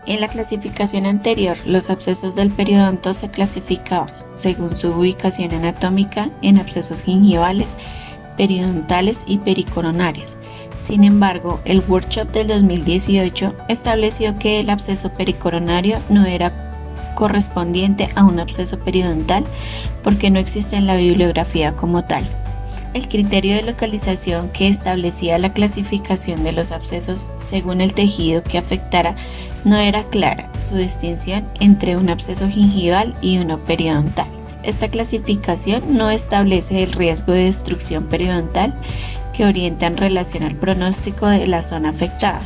En la clasificación anterior, los abscesos del periodonto se clasificaban, según su ubicación anatómica, en abscesos gingivales, periodontales y pericoronarios. Sin embargo, el workshop del 2018 estableció que el absceso pericoronario no era correspondiente a un absceso periodontal porque no existe en la bibliografía como tal. El criterio de localización que establecía la clasificación de los abscesos según el tejido que afectara no era clara su distinción entre un absceso gingival y uno periodontal. Esta clasificación no establece el riesgo de destrucción periodontal que orienta en relación al pronóstico de la zona afectada.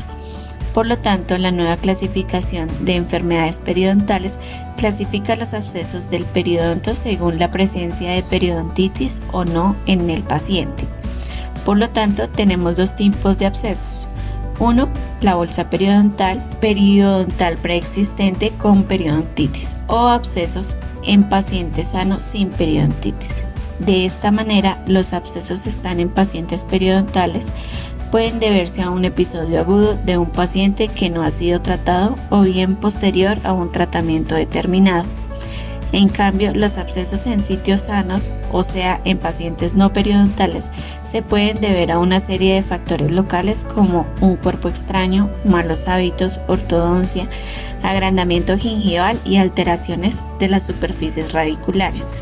Por lo tanto, la nueva clasificación de enfermedades periodontales clasifica los abscesos del periodonto según la presencia de periodontitis o no en el paciente. Por lo tanto, tenemos dos tipos de abscesos. Uno, la bolsa periodontal preexistente con periodontitis o abscesos en pacientes sanos sin periodontitis. De esta manera, los abscesos están en pacientes periodontales pueden deberse a un episodio agudo de un paciente que no ha sido tratado o bien posterior a un tratamiento determinado. En cambio, los abscesos en sitios sanos, o sea, en pacientes no periodontales, se pueden deber a una serie de factores locales como un cuerpo extraño, malos hábitos, ortodoncia, agrandamiento gingival y alteraciones de las superficies radiculares.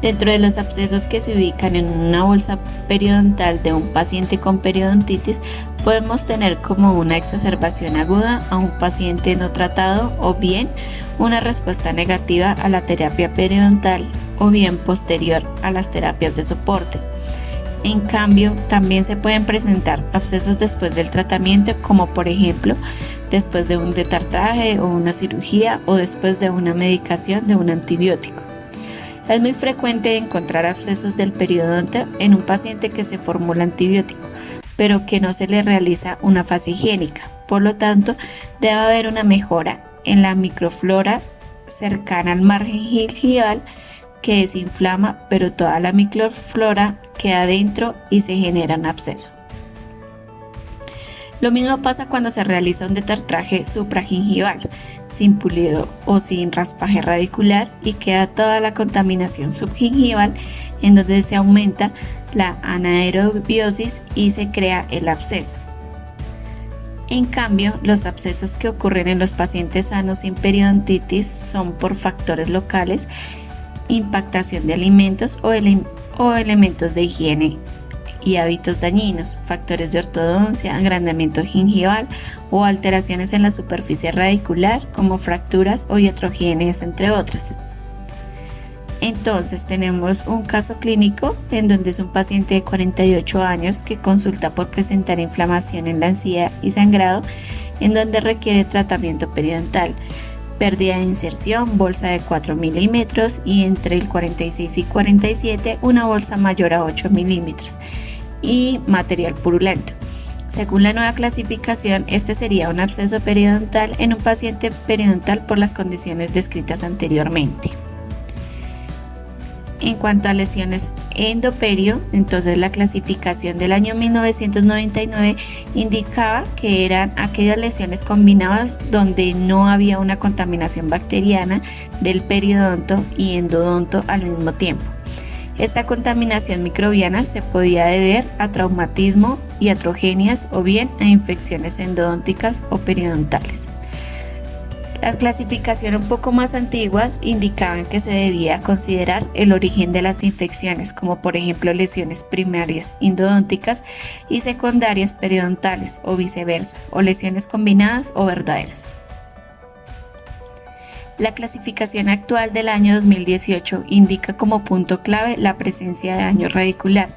Dentro de los abscesos que se ubican en una bolsa periodontal de un paciente con periodontitis, podemos tener como una exacerbación aguda a un paciente no tratado o bien una respuesta negativa a la terapia periodontal o bien posterior a las terapias de soporte. En cambio, también se pueden presentar abscesos después del tratamiento, como por ejemplo después de un detartraje o una cirugía o después de una medicación de un antibiótico. Es muy frecuente encontrar abscesos del periodonto en un paciente que se formula antibiótico, pero que no se le realiza una fase higiénica. Por lo tanto, debe haber una mejora en la microflora cercana al margen gingival que desinflama, pero toda la microflora queda dentro y se genera un absceso. Lo mismo pasa cuando se realiza un detartraje supragingival, sin pulido o sin raspaje radicular y queda toda la contaminación subgingival en donde se aumenta la anaerobiosis y se crea el absceso. En cambio, los abscesos que ocurren en los pacientes sanos sin periodontitis son por factores locales, impactación de alimentos o elementos de higiene y hábitos dañinos, factores de ortodoncia, agrandamiento gingival o alteraciones en la superficie radicular como fracturas o iatrogenias, entre otras. Entonces tenemos un caso clínico en donde es un paciente de 48 años que consulta por presentar inflamación en la encía y sangrado, en donde requiere tratamiento periodontal, pérdida de inserción, bolsa de 4 milímetros y entre el 46 y 47 una bolsa mayor a 8 milímetros y material purulento. Según la nueva clasificación, este sería un absceso periodontal en un paciente periodontal por las condiciones descritas anteriormente. En cuanto a lesiones endoperio, entonces la clasificación del año 1999 indicaba que eran aquellas lesiones combinadas donde no había una contaminación bacteriana del periodonto y endodonto al mismo tiempo. Esta contaminación microbiana se podía deber a traumatismo, iatrogenias o bien a infecciones endodónticas o periodontales. Las clasificaciones un poco más antiguas indicaban que se debía considerar el origen de las infecciones, como por ejemplo lesiones primarias endodónticas y secundarias periodontales o viceversa, o lesiones combinadas o verdaderas. La clasificación actual del año 2018 indica como punto clave la presencia de daño radicular.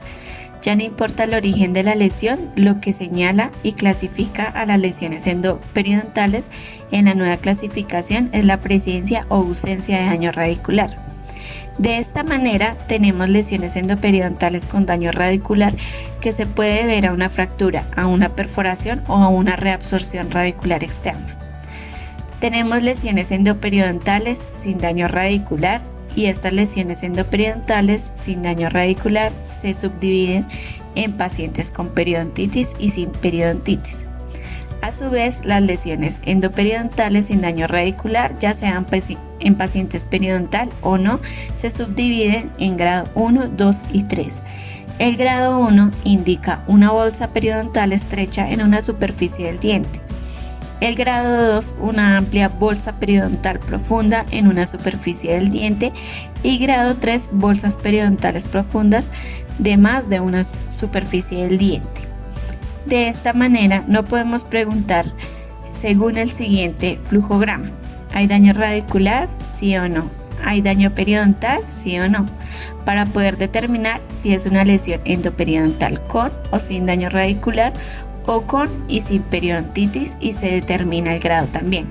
Ya no importa el origen de la lesión, lo que señala y clasifica a las lesiones endoperidontales en la nueva clasificación es la presencia o ausencia de daño radicular. De esta manera, tenemos lesiones endoperidontales con daño radicular que se puede ver a una fractura, a una perforación o a una reabsorción radicular externa. Tenemos lesiones endoperidontales sin daño radicular y estas lesiones endoperidontales sin daño radicular se subdividen en pacientes con periodontitis y sin periodontitis. A su vez, las lesiones endoperidontales sin daño radicular, ya sean en pacientes periodontal o no, se subdividen en grado 1, 2 y 3. El grado 1 indica una bolsa periodontal estrecha en una superficie del diente. El grado 2, una amplia bolsa periodontal profunda en una superficie del diente. Y grado 3, bolsas periodontales profundas de más de una superficie del diente. De esta manera no podemos preguntar según el siguiente flujograma: ¿hay daño radicular? Sí o no. ¿Hay daño periodontal? Sí o no. Para poder determinar si es una lesión endoperiodontal con o sin daño radicular, o con y sin periodontitis, y se determina el grado también.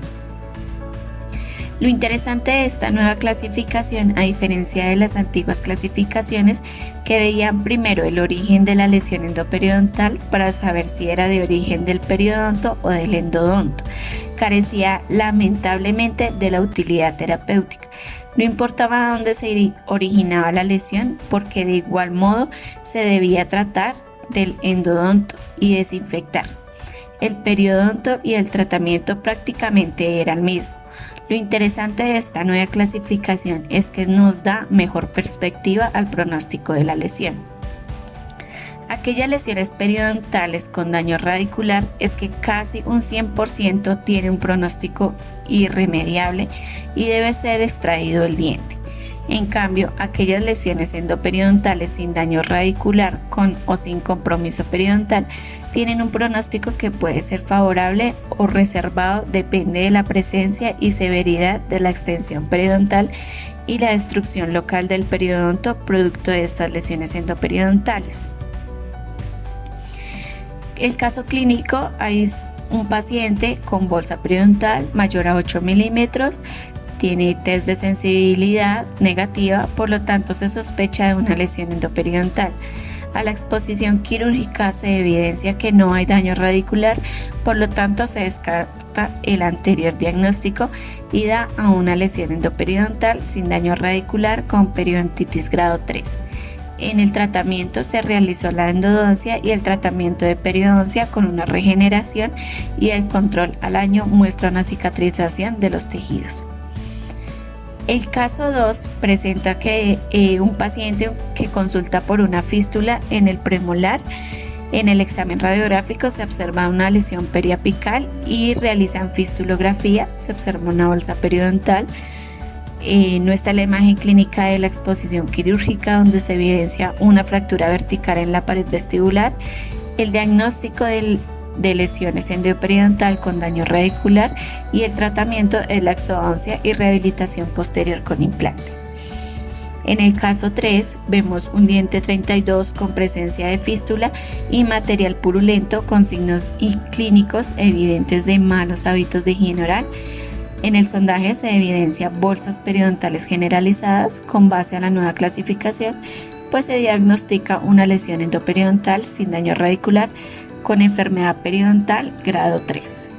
Lo interesante de esta nueva clasificación, a diferencia de las antiguas clasificaciones que veían primero el origen de la lesión endoperiodontal para saber si era de origen del periodonto o del endodonto, carecía lamentablemente de la utilidad terapéutica. No importaba dónde se originaba la lesión, porque de igual modo se debía tratar del endodonto y desinfectar. El periodonto y el tratamiento prácticamente era el mismo. Lo interesante de esta nueva clasificación es que nos da mejor perspectiva al pronóstico de la lesión. Aquellas lesiones periodontales con daño radicular es que casi un 100% tiene un pronóstico irremediable y debe ser extraído el diente. En cambio, aquellas lesiones endoperidontales sin daño radicular con o sin compromiso periodontal tienen un pronóstico que puede ser favorable o reservado, depende de la presencia y severidad de la extensión periodontal y la destrucción local del periodonto producto de estas lesiones endoperidontales. El caso clínico es un paciente con bolsa periodontal mayor a 8 milímetros, tiene test de sensibilidad negativa, por lo tanto se sospecha de una lesión endoperiodontal. A la exposición quirúrgica se evidencia que no hay daño radicular, por lo tanto se descarta el anterior diagnóstico y da a una lesión endoperiodontal sin daño radicular con periodontitis grado 3. En el tratamiento se realizó la endodoncia y el tratamiento de periodoncia con una regeneración, y el control al año muestra una cicatrización de los tejidos. El caso 2 presenta que un paciente que consulta por una fístula en el premolar. En el examen radiográfico se observa una lesión periapical y realizan fistulografía, se observa una bolsa periodontal. No está la imagen clínica de la exposición quirúrgica, donde se evidencia una fractura vertical en la pared vestibular. El diagnóstico de lesiones endoperiodontal con daño radicular, y el tratamiento es la exodoncia y rehabilitación posterior con implante. En el caso 3 vemos un diente 32 con presencia de fístula y material purulento con signos clínicos evidentes de malos hábitos de higiene oral. En el sondaje se evidencia bolsas periodontales generalizadas con base a la nueva clasificación, pues se diagnostica una lesión endoperiodontal sin daño radicular con enfermedad periodontal grado 3.